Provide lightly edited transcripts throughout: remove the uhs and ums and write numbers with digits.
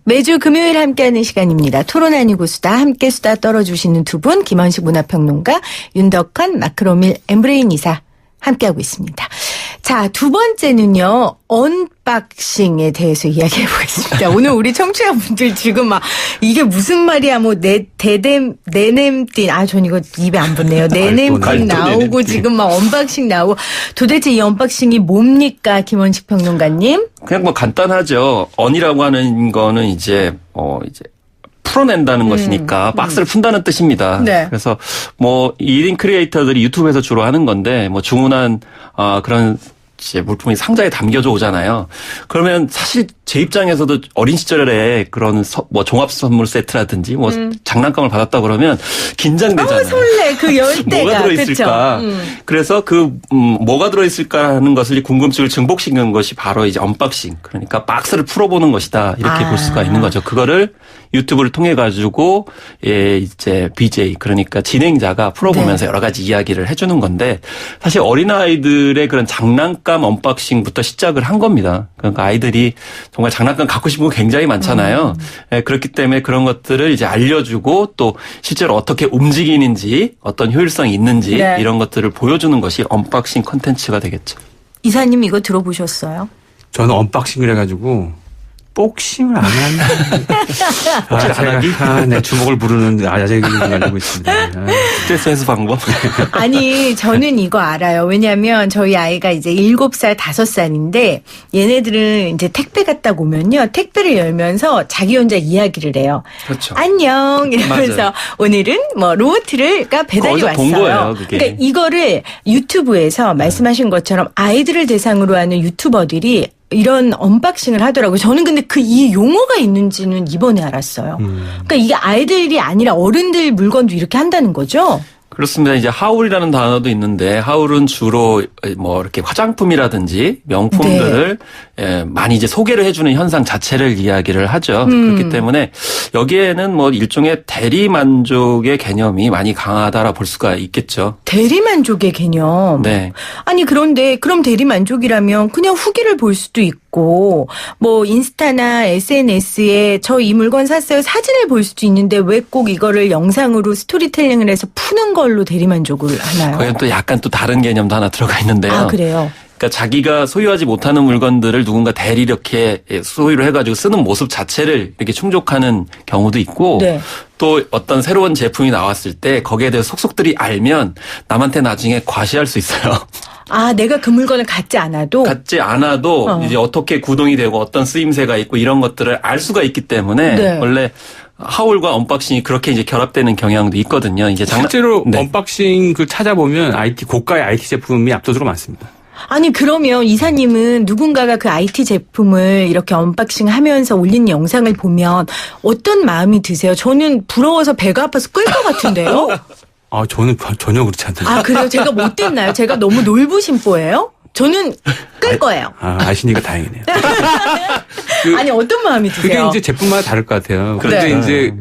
매주 금요일 함께하는 시간입니다. 토론 아니고 수다, 함께 수다 떨어주시는 두 분, 김원식 문화평론가, 윤덕환, 마크로밀, 엠브레인 이사 함께하고 있습니다. 자, 두 번째는요, 언박싱에 대해서 이야기해 보겠습니다. 오늘 우리 청취자분들 지금 막, 이게 무슨 말이야, 뭐, 내냄띵, 전 이거 입에 안 붙네요. 내냄띵 나오고, 지금 막 언박싱 나오고, 도대체 이 언박싱이 뭡니까, 김원식 평론가님? 그냥 뭐 간단하죠. 언이라고 하는 거는 이제 풀어낸다는 것이니까 박스를 푼다는 뜻입니다. 네. 그래서 뭐 1인 크리에이터들이 유튜브에서 주로 하는 건데 뭐 주문한 그런 이제 물품이 상자에 담겨져 오잖아요. 그러면 사실 제 입장에서도 어린 시절에 그런 뭐 종합 선물 세트라든지 뭐 장난감을 받았다 그러면 긴장되잖아요. 설레. 그 열대가. 뭐가 들어있을까. 그래서 뭐가 들어있을까 하는 것을 궁금증을 증폭시키는 것이 바로 이제 언박싱. 그러니까 박스를 풀어보는 것이다. 이렇게 볼 수가 있는 거죠. 그거를 유튜브를 통해 가지고 이제 BJ 그러니까 진행자가 풀어보면서 여러 가지 이야기를 해주는 건데 사실 어린아이들의 그런 장난감 언박싱부터 시작을 한 겁니다. 그러니까 아이들이 정말 장난감 갖고 싶은 거 굉장히 많잖아요. 그렇기 때문에 그런 것들을 이제 알려주고 또 실제로 어떻게 움직이는지 어떤 효율성이 있는지 이런 것들을 보여주는 것이 언박싱 콘텐츠가 되겠죠. 이사님 이거 들어보셨어요? 저는 언박싱을 해가지고 복싱을 안 하는. 제가 내 주먹을 부르는 아재를 가지고 있습니다. 스트레스 해소 방법? 아니, 저는 이거 알아요. 왜냐하면 저희 아이가 이제 7살, 5살인데 얘네들은 이제 택배 갔다 오면요. 택배를 열면서 자기 혼자 이야기를 해요. 그렇죠. 안녕 이러면서 맞아요. 오늘은 뭐 로트가 배달이 왔어요. 본 거예요, 그게. 그러니까 이거를 유튜브에서 말씀하신 것처럼 아이들을 대상으로 하는 유튜버들이 이런 언박싱을 하더라고요. 저는 근데 이 용어가 있는지는 이번에 알았어요. 그러니까 이게 아이들이 아니라 어른들 물건도 이렇게 한다는 거죠? 그렇습니다. 이제 하울이라는 단어도 있는데 하울은 주로 뭐 이렇게 화장품이라든지 명품들을 많이 이제 소개를 해주는 현상 자체를 이야기를 하죠. 그렇기 때문에 여기에는 뭐 일종의 대리만족의 개념이 많이 강하다라 볼 수가 있겠죠. 대리만족의 개념. 네. 아니 그런데 그럼 대리만족이라면 그냥 후기를 볼 수도 있고 뭐 인스타나 SNS에 저 이 물건 샀어요 사진을 볼 수도 있는데 왜 꼭 이거를 영상으로 스토리텔링을 해서 푸는 걸로 대리만족을 하나요? 거기는 또 약간 또 다른 개념도 하나 들어가 있는데요. 아 그래요? 그러니까 자기가 소유하지 못하는 물건들을 누군가 대리 이렇게 소유를 해가지고 쓰는 모습 자체를 이렇게 충족하는 경우도 있고 또 어떤 새로운 제품이 나왔을 때 거기에 대해서 속속들이 알면 남한테 나중에 과시할 수 있어요. 아, 내가 그 물건을 갖지 않아도 이제 어떻게 구동이 되고 어떤 쓰임새가 있고 이런 것들을 알 수가 있기 때문에 원래 하울과 언박싱이 그렇게 이제 결합되는 경향도 있거든요. 이제 실제로 언박싱 찾아보면 고가의 IT 제품이 압도적으로 많습니다. 아니 그러면 이사님은 누군가가 그 IT 제품을 이렇게 언박싱하면서 올린 영상을 보면 어떤 마음이 드세요? 저는 부러워서 배가 아파서 끌 것 같은데요? 저는 전혀 그렇지 않던데. 아 그래요? 제가 못됐나요? 제가 너무 놀부심보예요? 저는 끌 거예요. 아시니까 다행이네요. 아니 어떤 마음이 드세요? 그게 이제 제품마다 다를 것 같아요. 그런데 이제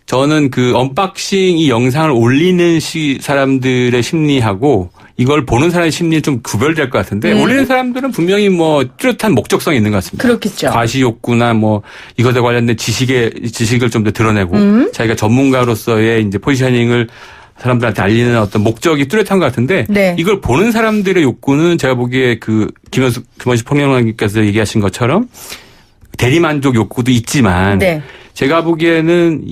저는 그 언박싱 이 영상을 올리는 사람들의 심리하고 이걸 보는 사람의 심리는 좀 구별될 것 같은데 올리는 사람들은 분명히 뭐 뚜렷한 목적성이 있는 것 같습니다. 그렇겠죠. 과시 욕구나 뭐 이것에 관련된 지식을 좀 더 드러내고 자기가 전문가로서의 이제 포지셔닝을 사람들한테 알리는 어떤 목적이 뚜렷한 것 같은데 이걸 보는 사람들의 욕구는 제가 보기에 김원식 평론가님께서 얘기하신 것처럼 대리만족 욕구도 있지만 제가 보기에는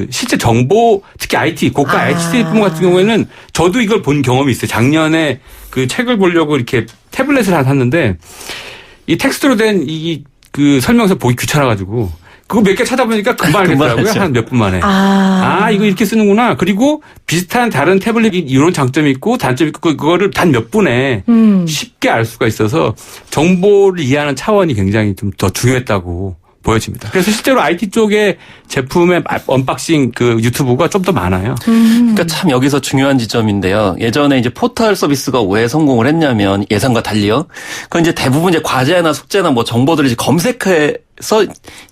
실제 정보 특히 IT 고가 IT 제품 같은 경우에는 저도 이걸 본 경험이 있어요. 작년에 그 책을 보려고 이렇게 태블릿을 하나 샀는데 이 텍스트로 된 설명서 보기 귀찮아가지고 그거 몇 개 찾아보니까 금방 알겠더라고요. 한 몇 분 만에. 이거 이렇게 쓰는구나. 그리고 비슷한 다른 태블릿이 이런 장점이 있고 단점이 있고 그거를 단 몇 분에 쉽게 알 수가 있어서 정보를 이해하는 차원이 굉장히 좀 더 중요했다고 보여집니다. 그래서 실제로 IT 쪽의 제품의 언박싱 유튜브가 좀 더 많아요. 그러니까 참 여기서 중요한 지점인데요. 예전에 이제 포털 서비스가 왜 성공을 했냐면 예상과 달리요. 그건 이제 대부분 이제 과제나 숙제나 뭐 정보들을 이제 검색해서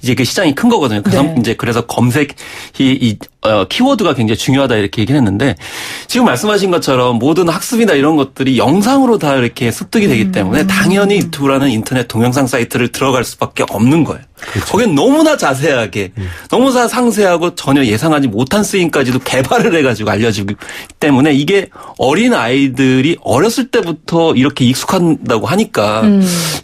이제 그 시장이 큰 거거든요. 그래서 검색 키워드가 굉장히 중요하다 이렇게 얘기를 했는데 지금 말씀하신 것처럼 모든 학습이나 이런 것들이 영상으로 다 이렇게 습득이 되기 때문에 당연히 유튜브라는 인터넷 동영상 사이트를 들어갈 수밖에 없는 거예요. 그렇죠. 거긴 너무나 자세하게, 너무나 상세하고 전혀 예상하지 못한 쓰임까지도 개발을 해가지고 알려지기 때문에 이게 어린 아이들이 어렸을 때부터 이렇게 익숙한다고 하니까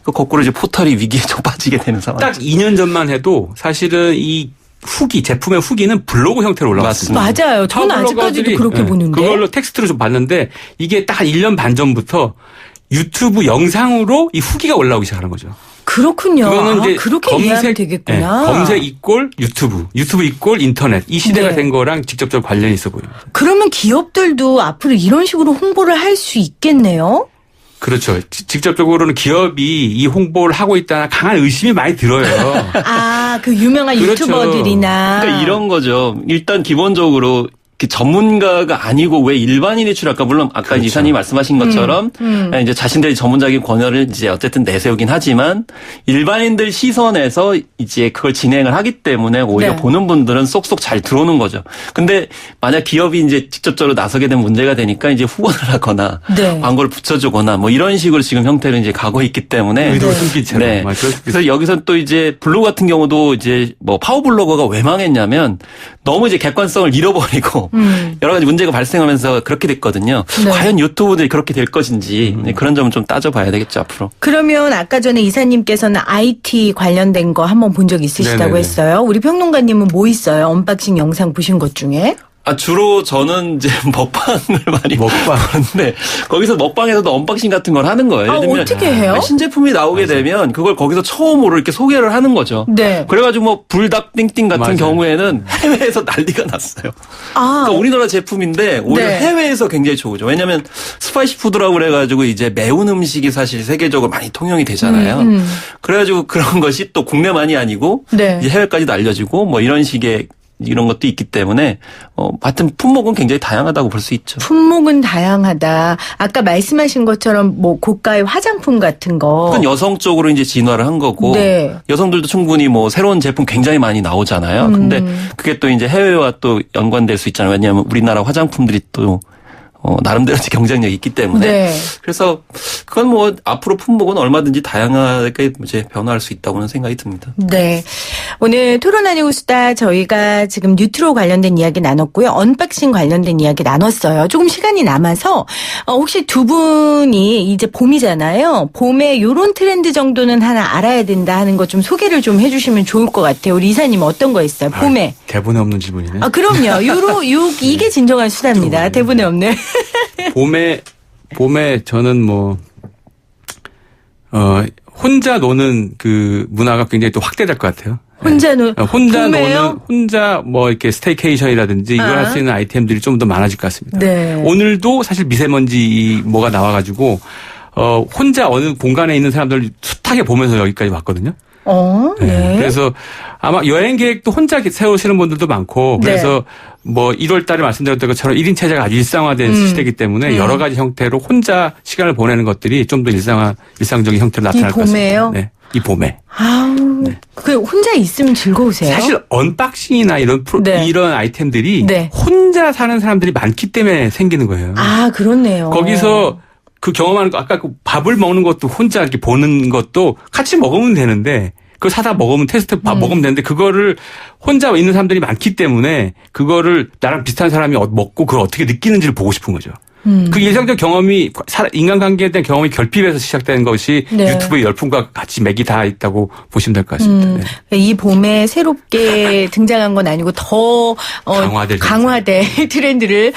거꾸로 이제 포털이 위기에 좀 빠지게 되는 상황. 딱 2년 전만 해도 사실은 이 후기, 제품의 후기는 블로그 형태로 올라왔습니다. 맞아요. 저는 아직까지도 그렇게 보는데. 그걸로 텍스트로 좀 봤는데 이게 딱 1년 반 전부터 유튜브 영상으로 이 후기가 올라오기 시작하는 거죠. 그렇군요. 그거는 이제 그렇게 이해하면 되겠구나. 네, 검색 이꼴 유튜브, 유튜브 이꼴 인터넷 이 시대가 된 거랑 직접적으로 관련이 있어 보입니다. 그러면 기업들도 앞으로 이런 식으로 홍보를 할 수 있겠네요? 그렇죠. 직접적으로는 기업이 이 홍보를 하고 있다는 강한 의심이 많이 들어요. 그 유명한 그렇죠. 유튜버들이나. 그러니까 이런 거죠. 일단 기본적으로 전문가가 아니고 왜 일반인이 출할까? 물론 아까 그렇죠. 이사님이 말씀하신 것처럼 이제 자신들이 전문적인 권한을 이제 어쨌든 내세우긴 하지만 일반인들 시선에서 이제 그걸 진행을 하기 때문에 오히려 네. 보는 분들은 쏙쏙 잘 들어오는 거죠. 근데 만약 기업이 이제 직접적으로 나서게 되면 문제가 되니까 이제 후원을 하거나 네. 광고를 붙여주거나 뭐 이런 식으로 지금 형태로 이제 가고 있기 때문에 의도를 숨긴 채로. 네. 그래서 여기서 또 이제 블로그 같은 경우도 이제 뭐 파워블로거가 왜 망했냐면 너무 이제 객관성을 잃어버리고 여러 가지 문제가 발생하면서 그렇게 됐거든요. 네. 과연 유튜브들이 그렇게 될 것인지 그런 점은 좀 따져봐야 되겠죠 앞으로. 그러면 아까 전에 이사님께서는 IT 관련된 거 한번 본 적 있으시다고 네네네. 했어요. 우리 평론가님은 뭐 있어요? 언박싱 영상 보신 것 중에? 주로 저는 이제 먹방을 많이 먹방. 보는데 거기서 먹방에서도 언박싱 같은 걸 하는 거예요. 예를 들면 어떻게 해요? 신제품이 나오게 되면 그걸 거기서 처음으로 이렇게 소개를 하는 거죠. 네. 그래가지고 뭐 불닭 띵띵 같은 맞아요. 경우에는 해외에서 난리가 났어요. 그러니까 우리나라 제품인데 오히려 네. 해외에서 굉장히 좋죠. 왜냐하면 스파이시 푸드라고 그래가지고 이제 매운 음식이 사실 세계적으로 많이 통용이 되잖아요. 그래가지고 그런 것이 또 국내만이 아니고 네. 이제 해외까지도 알려지고 뭐 이런 식의 이런 것도 있기 때문에 하여튼 품목은 굉장히 다양하다고 볼 수 있죠. 품목은 다양하다. 아까 말씀하신 것처럼 뭐 고가의 화장품 같은 거. 그건 여성 쪽으로 이제 진화를 한 거고 네. 여성들도 충분히 뭐 새로운 제품 굉장히 많이 나오잖아요. 근데 그게 또 이제 해외와 또 연관될 수 있잖아요. 왜냐하면 우리나라 화장품들이 또 나름대로 경쟁력이 있기 때문에. 네. 그래서 그건 뭐 앞으로 품목은 얼마든지 다양하게 이제 변화할 수 있다고는 생각이 듭니다. 네. 오늘 토론 아니고 수다 저희가 지금 뉴트로 관련된 이야기 나눴고요. 언박싱 관련된 이야기 나눴어요. 조금 시간이 남아서 혹시 두 분이 이제 봄이잖아요. 봄에 요런 트렌드 정도는 하나 알아야 된다 하는 거 좀 소개를 좀 해주시면 좋을 것 같아요. 우리 이사님 어떤 거 있어요? 봄에. 대본에 없는 질문이네. 그럼요. 이게 진정한 수다입니다. 대본에 없는. 봄에 저는 뭐, 혼자 노는 그 문화가 굉장히 또 확대될 것 같아요. 혼자 혼자 봄에요? 노는, 혼자 뭐 이렇게 스테이케이션이라든지 이걸 할 수 있는 아이템들이 좀 더 많아질 것 같습니다. 네. 오늘도 사실 미세먼지 뭐가 나와가지고, 혼자 어느 공간에 있는 사람들 숱하게 보면서 여기까지 왔거든요. 네. 그래서 아마 여행 계획도 혼자 세우시는 분들도 많고 그래서 뭐 1월 달에 말씀드렸던 것처럼 1인 체제가 아주 일상화된 시대이기 때문에 여러 가지 형태로 혼자 시간을 보내는 것들이 좀 더 일상적인 형태로 나타날 것 같습니다. 네. 이 봄에. 그 혼자 있으면 즐거우세요? 사실 언박싱이나 이런 이런 아이템들이 혼자 사는 사람들이 많기 때문에 생기는 거예요. 그렇네요. 거기서 그 경험하는 거 아까 그 밥을 먹는 것도 혼자 이렇게 보는 것도 같이 먹으면 되는데 그걸 사다 먹으면 테스트 밥 먹으면 되는데 그거를 혼자 있는 사람들이 많기 때문에 그거를 나랑 비슷한 사람이 먹고 그걸 어떻게 느끼는지를 보고 싶은 거죠. 그 일상적 경험이 인간관계에 대한 경험이 결핍에서 시작된 것이 유튜브의 열풍과 같이 맥이 다 있다고 보시면 될 것 같습니다. 이 봄에 새롭게 등장한 건 아니고 더 강화될 트렌드를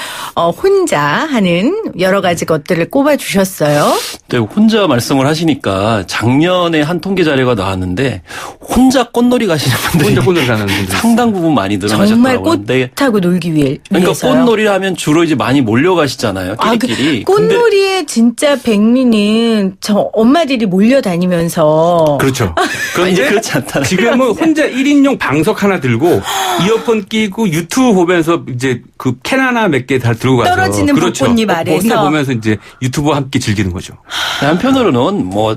혼자 하는 여러 가지 것들을 꼽아주셨어요. 네, 혼자 말씀을 하시니까 작년에 한 통계 자료가 나왔는데 혼자 꽃놀이 가시는 분들이 혼자 꽃놀이 가는 분들 상당 부분 많이 늘어나셨더라고요. 정말 꽃하고 놀기 위해서요. 그러니까 꽃놀이를 하면 주로 이제 많이 몰려가시잖아요. 끼리끼리. 꽃놀이에 진짜 백미는 저 엄마들이 몰려다니면서. 그렇죠. 그런데 그렇지 않다. 지금은 혼자 1인용 방석 하나 들고 이어폰 끼고 유튜브 보면서 이제 그 캔 하나 몇 개 다 들고 가서 떨어지는 벚꽃잎 아래서 보면서 이제 유튜브와 함께 즐기는 거죠. 한편으로는 뭐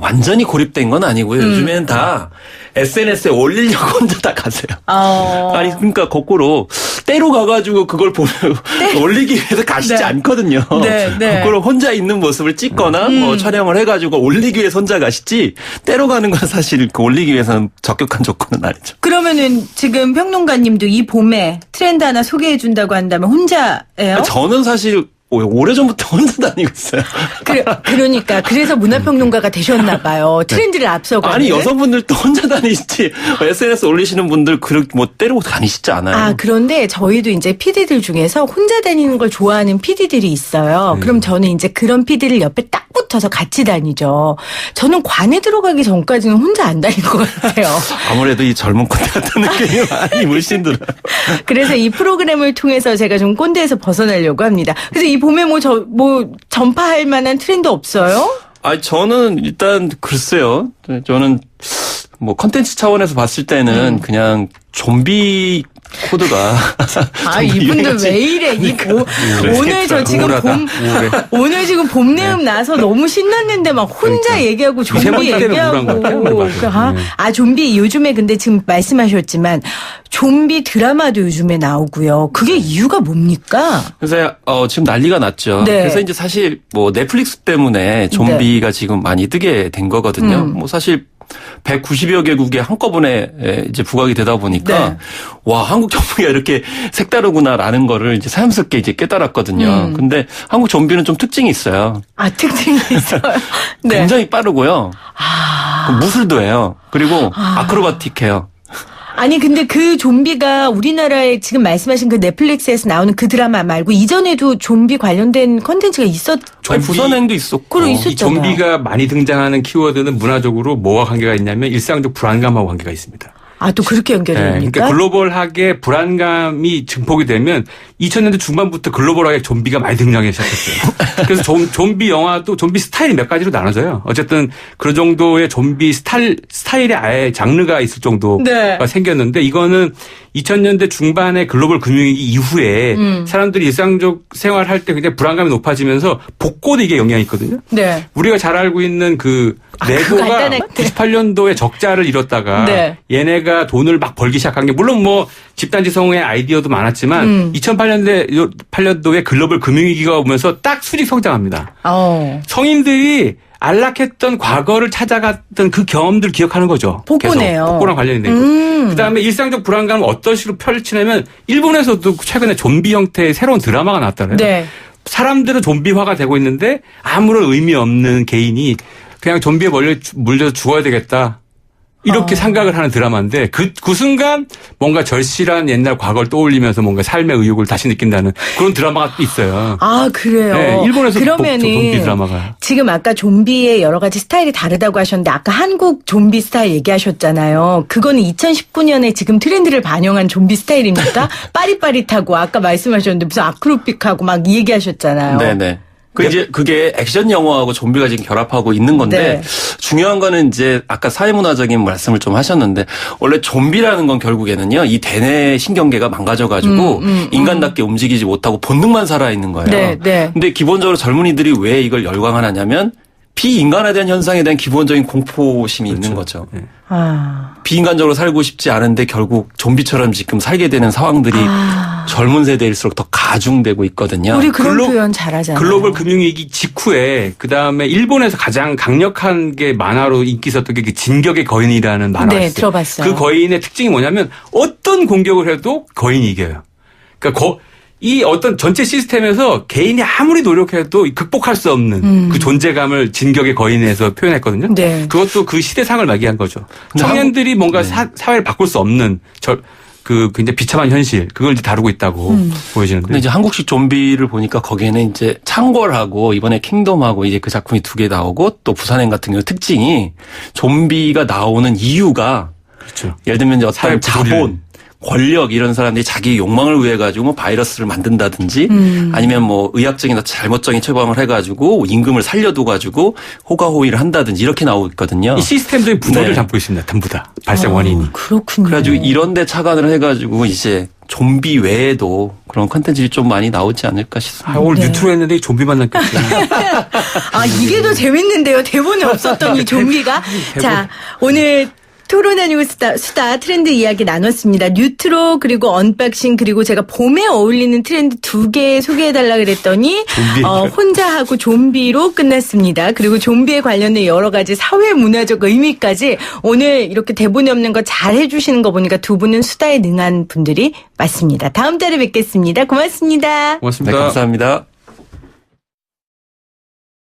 완전히 고립된 건 아니고요. 요즘엔 다 SNS에 올리려고 혼자 다 가세요. 아니 그러니까 거꾸로 때로 가가지고 그걸 보면 올리기 위해서 가시지 네. 않거든요. 네, 네. 그걸 혼자 있는 모습을 찍거나 뭐 촬영을 해가지고 올리기 위해서 혼자 가시지 때로 가는 건 사실 그 올리기 위해서는 적격한 조건은 아니죠. 그러면은 지금 평론가님도 이 봄에 트렌드 하나 소개해 준다고 한다면 혼자예요? 저는 사실 오래전부터 혼자 다니고 있어요. 그러니까 그래서 문화평론가가 되셨나 봐요. 트렌드를 앞서고. 아니 여성분들도 혼자 다니시지 SNS 올리시는 분들 뭐 때리고 다니시지 않아요. 아 그런데 저희도 이제 PD들 중에서 혼자 다니는 걸 좋아하는 PD들이 있어요. 그럼 저는 이제 그런 PD를 옆에 딱 붙어서 같이 다니죠. 저는 관에 들어가기 전까지는 혼자 안 다닐 것 같아요. 아무래도 이 젊은 꼰대 같은 느낌이 많이 물씬 들어요. 그래서 이 프로그램을 통해서 제가 좀 꼰대에서 벗어나려고 합니다. 그래서 이 봄에 뭐 전파할 만한 트렌드 없어요? 아니 저는 일단 글쎄요. 저는 뭐 컨텐츠 차원에서 봤을 때는 그냥 좀비 코드가 이분들 왜 이래? 오늘 저 지금 오늘 지금 봄 내음 나서 너무 신났는데 막 혼자 얘기하고 좀비 얘기하고 좀비 요즘에 근데 지금 말씀하셨지만 좀비 드라마도 요즘에 나오고요. 그게 이유가 뭡니까? 그래서 지금 난리가 났죠. 네. 그래서 이제 사실 뭐 넷플릭스 때문에 좀비가 지금 많이 뜨게 된 거거든요. 뭐 사실 190여 개국에 한꺼번에 이제 부각이 되다 보니까 와 한국 좀비가 이렇게 색다르구나라는 거를 이제 새삼스럽게 이제 깨달았거든요. 근데 한국 좀비는 좀 특징이 있어요. 아 특징이 있어요. 네. 굉장히 빠르고요. 무술도 해요. 그리고 아크로바틱해요. 아니 근데 그 좀비가 우리나라에 지금 말씀하신 그 넷플릭스에서 나오는 그 드라마 말고 이전에도 좀비 관련된 컨텐츠가 부산행도 있었고. 이 좀비가 많이 등장하는 키워드는 문화적으로 뭐와 관계가 있냐면 일상적 불안감하고 관계가 있습니다. 아, 또 그렇게 연결이 됩니까? 그러니까 글로벌하게 불안감이 증폭이 되면 2000년대 중반부터 글로벌하게 좀비가 많이 등장하기 시작했어요. 그래서 좀비 영화도 좀비 스타일이 몇 가지로 나눠져요. 어쨌든 그런 정도의 좀비 스타일의 아예 장르가 있을 정도가 생겼는데 이거는 2000년대 중반에 글로벌 금융위기 이후에 사람들이 일상적 생활할 때 굉장히 불안감이 높아지면서 복고도 이게 영향이 있거든요. 네. 우리가 잘 알고 있는 그 네고가 98년도에 적자를 이뤘다가 얘네가 돈을 막 벌기 시작한 게 물론 뭐 집단지성의 아이디어도 많았지만 2008년도에 글로벌 금융위기가 오면서 딱 수직 성장합니다. 성인들이 안락했던 과거를 찾아갔던 그 경험들을 기억하는 거죠. 복고네요. 복고랑 관련이 되고. 그다음에 일상적 불안감을 어떤 식으로 펼치냐면 일본에서도 최근에 좀비 형태의 새로운 드라마가 나왔잖아요. 네. 사람들은 좀비화가 되고 있는데 아무런 의미 없는 개인이 그냥 좀비에 물려서 죽어야 되겠다. 이렇게 생각을 하는 드라마인데 그 순간 뭔가 절실한 옛날 과거를 떠올리면서 뭔가 삶의 의욕을 다시 느낀다는 그런 드라마가 있어요. 아 그래요? 네, 일본에서 그러면은 좀비 드라마가. 지금 아까 좀비의 여러 가지 스타일이 다르다고 하셨는데 아까 한국 좀비 스타일 얘기하셨잖아요. 그거는 2019년에 지금 트렌드를 반영한 좀비 스타일입니까? 빠릿빠릿하고 아까 말씀하셨는데 무슨 아크로빅하고 막 이 얘기하셨잖아요. 네네. 이제 그게 액션 영화하고 좀비가 지금 결합하고 있는 건데 중요한 거는 이제 아까 사회문화적인 말씀을 좀 하셨는데 원래 좀비라는 건 결국에는요 이 대뇌 신경계가 망가져가지고 인간답게 움직이지 못하고 본능만 살아 있는 거예요. 근데 기본적으로 젊은이들이 왜 이걸 열광하냐면 비인간에 대한 현상에 대한 기본적인 공포심이 있는 거죠. 비인간적으로 살고 싶지 않은데 결국 좀비처럼 지금 살게 되는 상황들이 젊은 세대일수록 더 가중되고 있거든요. 우리 그런 표현 잘하잖아요. 글로벌 금융위기 직후에 그다음에 일본에서 가장 강력한 게 만화로 인기 있었던 게 진격의 거인이라는 만화가 있어요. 들어봤어요. 그 거인의 특징이 뭐냐면 어떤 공격을 해도 거인이 이겨요. 그러니까 이 어떤 전체 시스템에서 개인이 아무리 노력해도 극복할 수 없는 그 존재감을 진격의 거인에서 표현했거든요. 그것도 그 시대상을 맞이한 거죠. 청년들이 뭔가 사회를 바꿀 수 없는 그 굉장히 비참한 현실 그걸 이제 다루고 있다고 보여지는데. 근데 이제 한국식 좀비를 보니까 거기에는 이제 창궐하고 이번에 킹덤하고 이제 그 작품이 2개 나오고 또 부산행 같은 경우 특징이 좀비가 나오는 이유가 그렇죠. 예를 들면 이제 어떤 자본 권력 이런 사람들이 자기 욕망을 위해 가지고 뭐 바이러스를 만든다든지 아니면 뭐 의학적인 잘못적인 처방을 해가지고 임금을 살려둬 가지고 호가호위를 한다든지 이렇게 나오고 있거든요. 이 시스템들이 부도를 잡고 있습니다. 전부 다 발생 원인이. 그렇군요. 그래가지고 이런데 착안을 해가지고 이제 좀비 외에도 그런 컨텐츠들이 좀 많이 나오지 않을까 싶습니다. 오늘 뉴트로 했는데 좀비만 났겠죠. 이게 더 재밌는데요. 대본에 없었던 이 좀비가. 자, 오늘 토론 아니고 수다 트렌드 이야기 나눴습니다. 뉴트로 그리고 언박싱 그리고 제가 봄에 어울리는 트렌드 2개 소개해달라 그랬더니 혼자 하고 좀비로 끝났습니다. 그리고 좀비에 관련된 여러 가지 사회 문화적 의미까지 오늘 이렇게 대본이 없는 거 잘 해주시는 거 보니까 두 분은 수다에 능한 분들이 맞습니다. 다음 달에 뵙겠습니다. 고맙습니다. 고맙습니다. 네, 감사합니다.